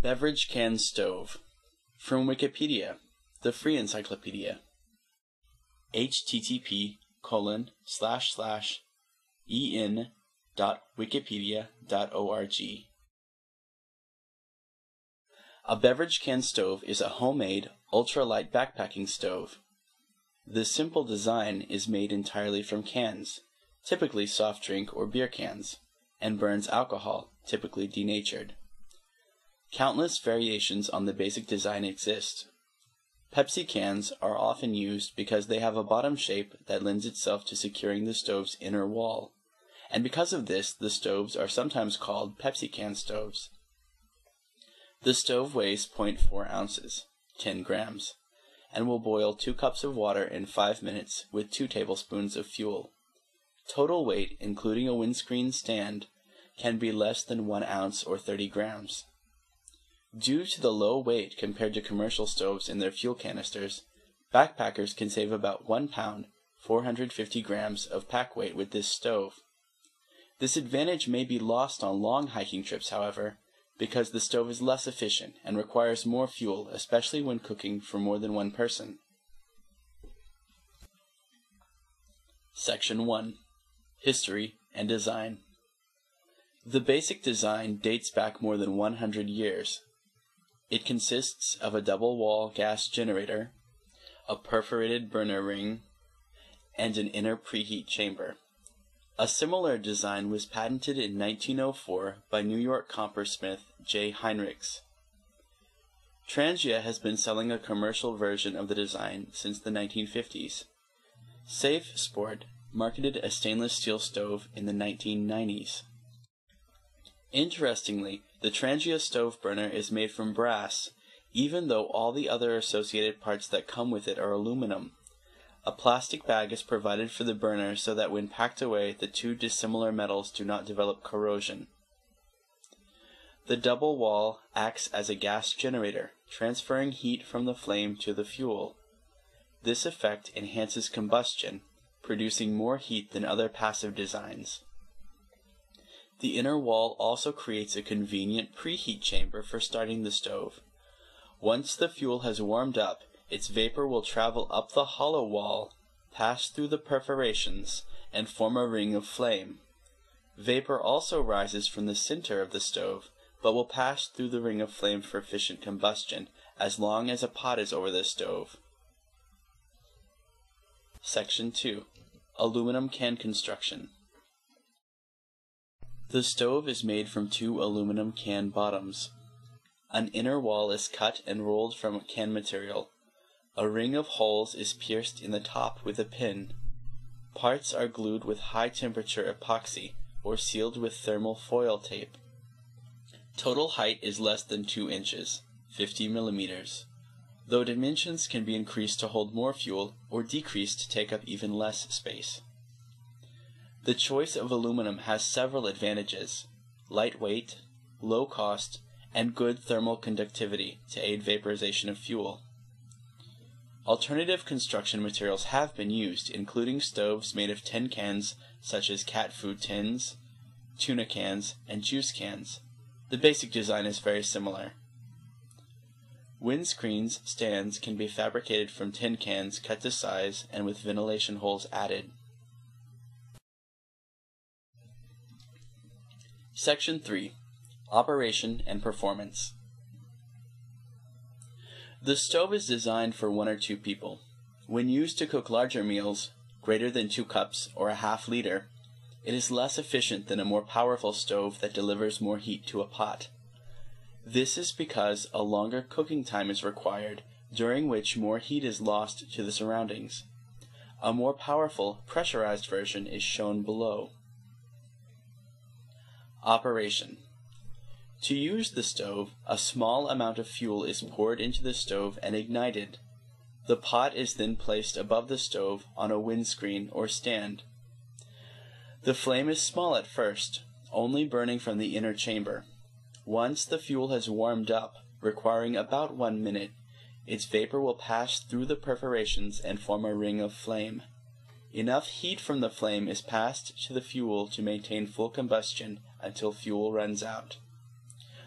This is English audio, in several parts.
Beverage-can stove. From Wikipedia, the free encyclopedia. http://en.wikipedia.org. A beverage can stove is a homemade, ultralight backpacking stove. The simple design is made entirely from cans, typically soft drink or beer cans, and burns alcohol, typically denatured. Countless variations on the basic design exist. Pepsi cans are often used because they have a bottom shape that lends itself to securing the stove's inner wall, and because of this, the stoves are sometimes called Pepsi can stoves. The stove weighs 0.4 ounces, 10 grams, and will boil 2 cups of water in 5 minutes with 2 tablespoons of fuel. Total weight, including a windscreen stand, can be less than 1 ounce or 30 grams. Due to the low weight compared to commercial stoves in their fuel canisters, backpackers can save about 1 pound, 450 grams of pack weight with this stove. This advantage may be lost on long hiking trips, however, because the stove is less efficient and requires more fuel, especially when cooking for more than one person. Section 1. History and Design. The basic design dates back more than 100 years. It consists of a double-wall gas generator, a perforated burner ring, and an inner preheat chamber. A similar design was patented in 1904 by New York coppersmith J. Heinrichs. Trangia has been selling a commercial version of the design since the 1950s. Safe Sport marketed a stainless steel stove in the 1990s. Interestingly, the Trangia stove burner is made from brass, even though all the other associated parts that come with it are aluminum. A plastic bag is provided for the burner so that when packed away, the two dissimilar metals do not develop corrosion. The double wall acts as a gas generator, transferring heat from the flame to the fuel. This effect enhances combustion, producing more heat than other passive designs. The inner wall also creates a convenient preheat chamber for starting the stove. Once the fuel has warmed up, its vapor will travel up the hollow wall, pass through the perforations, and form a ring of flame. Vapor also rises from the center of the stove, but will pass through the ring of flame for efficient combustion, as long as a pot is over the stove. Section 2. Aluminum can construction. The stove is made from 2 aluminum can bottoms. An inner wall is cut and rolled from can material. A ring of holes is pierced in the top with a pin. Parts are glued with high-temperature epoxy or sealed with thermal foil tape. Total height is less than 2 inches, 50 millimeters, though dimensions can be increased to hold more fuel or decreased to take up even less space. The choice of aluminum has several advantages: lightweight, low cost, and good thermal conductivity to aid vaporization of fuel. Alternative construction materials have been used, including stoves made of tin cans such as cat food tins, tuna cans, and juice cans. The basic design is very similar. Windscreens stands can be fabricated from tin cans cut to size and with ventilation holes added. Section 3. Operation and Performance. The stove is designed for 1 or 2 people. When used to cook larger meals, greater than 2 cups or a half liter, it is less efficient than a more powerful stove that delivers more heat to a pot. This is because a longer cooking time is required, during which more heat is lost to the surroundings. A more powerful, pressurized version is shown below. Operation. To use the stove, a small amount of fuel is poured into the stove and ignited. The pot is then placed above the stove on a windscreen or stand. The flame is small at first, only burning from the inner chamber. Once the fuel has warmed up, requiring about 1 minute, its vapor will pass through the perforations and form a ring of flame. Enough heat from the flame is passed to the fuel to maintain full combustion until fuel runs out.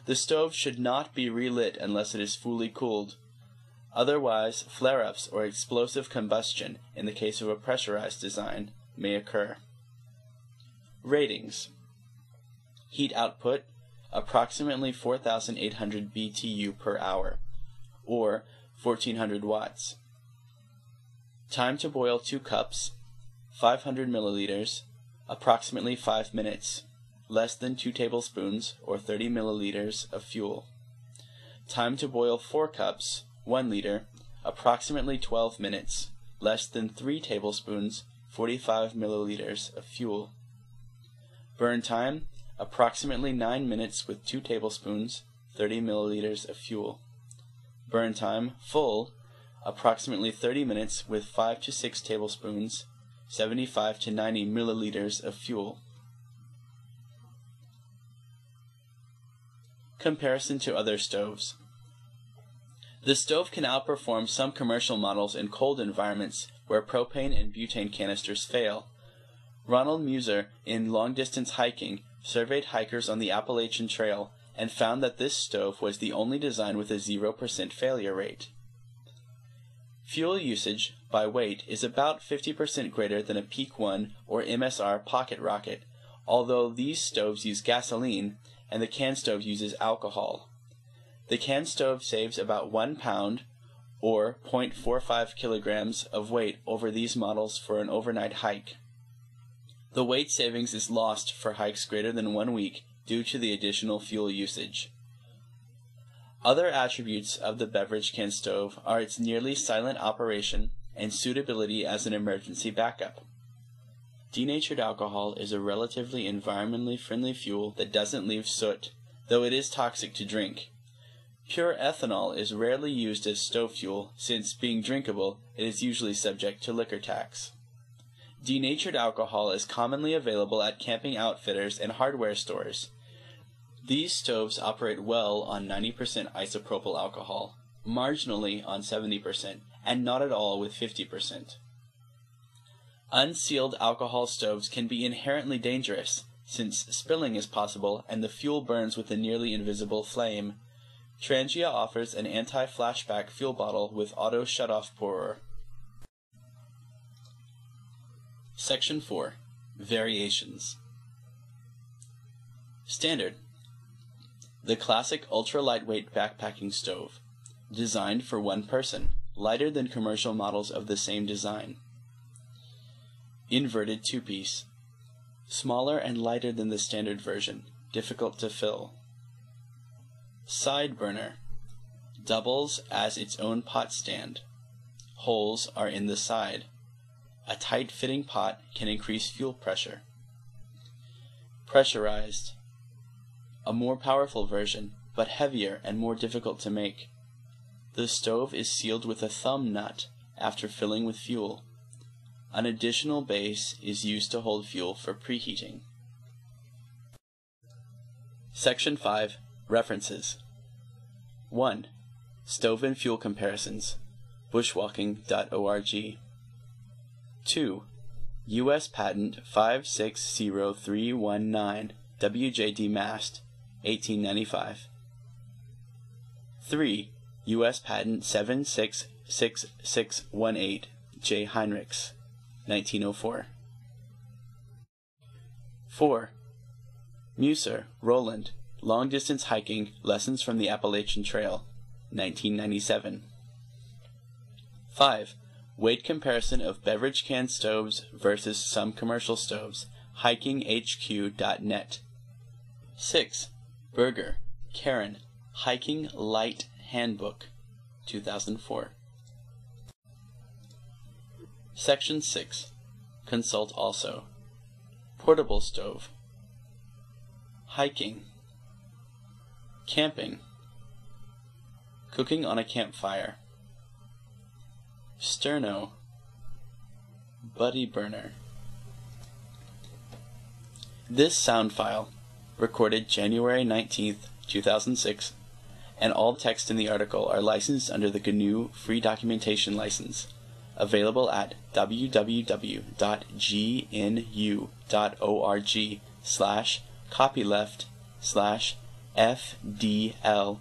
The stove should not be relit unless it is fully cooled. Otherwise, flare-ups or explosive combustion, in the case of a pressurized design, may occur. Ratings. Heat output, approximately 4,800 BTU per hour, or 1,400 watts. Time to boil 2 cups, 500 milliliters, approximately 5 minutes, less than 2 tablespoons or 30 milliliters of fuel. Time to boil 4 cups, 1 liter, approximately 12 minutes, less than 3 tablespoons, 45 milliliters of fuel. Burn time, approximately 9 minutes with 2 tablespoons, 30 milliliters of fuel. Burn time, full, approximately 30 minutes with 5 to 6 tablespoons, 75 to 90 milliliters of fuel. Comparison to other stoves. The stove can outperform some commercial models in cold environments where propane and butane canisters fail. Ronald Muser, in long-distance hiking, surveyed hikers on the Appalachian Trail and found that this stove was the only design with a 0% failure rate. Fuel usage, by weight, is about 50% greater than a Peak 1 or MSR pocket rocket, although these stoves use gasoline and the can stove uses alcohol. The can stove saves about 1 pound, or 0.45 kilograms, of weight over these models for an overnight hike. The weight savings is lost for hikes greater than 1 week due to the additional fuel usage. Other attributes of the beverage can stove are its nearly silent operation and suitability as an emergency backup. Denatured alcohol is a relatively environmentally friendly fuel that doesn't leave soot, though it is toxic to drink. Pure ethanol is rarely used as stove fuel, since, being drinkable, it is usually subject to liquor tax. Denatured alcohol is commonly available at camping outfitters and hardware stores. These stoves operate well on 90% isopropyl alcohol, marginally on 70%, and not at all with 50%. Unsealed alcohol stoves can be inherently dangerous, since spilling is possible and the fuel burns with a nearly invisible flame. Trangia offers an anti-flashback fuel bottle with auto shutoff pourer. Section 4. Variations. Standard. The classic ultra-lightweight backpacking stove, designed for 1 person, lighter than commercial models of the same design. Inverted 2-piece, smaller and lighter than the standard version, difficult to fill. Side burner, doubles as its own pot stand. Holes are in the side. A tight-fitting pot can increase fuel pressure. Pressurized, a more powerful version, but heavier and more difficult to make. The stove is sealed with a thumb nut after filling with fuel. An additional base is used to hold fuel for preheating. Section 5. References. 1. Stove and fuel comparisons. Bushwalking.org. 2. U.S. Patent 560319, WJD Mast, 1895. 3. U.S. Patent 766618, J. Heinrichs, 1904. 4. Muser, Roland, Long-Distance Hiking, Lessons from the Appalachian Trail, 1997. 5. Weight comparison of beverage can stoves versus some commercial stoves, hikinghq.net. 6. Berger, Karen, Hiking Light Handbook, 2004. Section 6. Consult also. Portable stove. Hiking. Camping. Cooking on a campfire. Sterno. Buddy burner. This sound file, recorded January 19th, 2006, and all text in the article are licensed under the GNU Free Documentation License, available at www.gnu.org/copyleft/ fdl.html.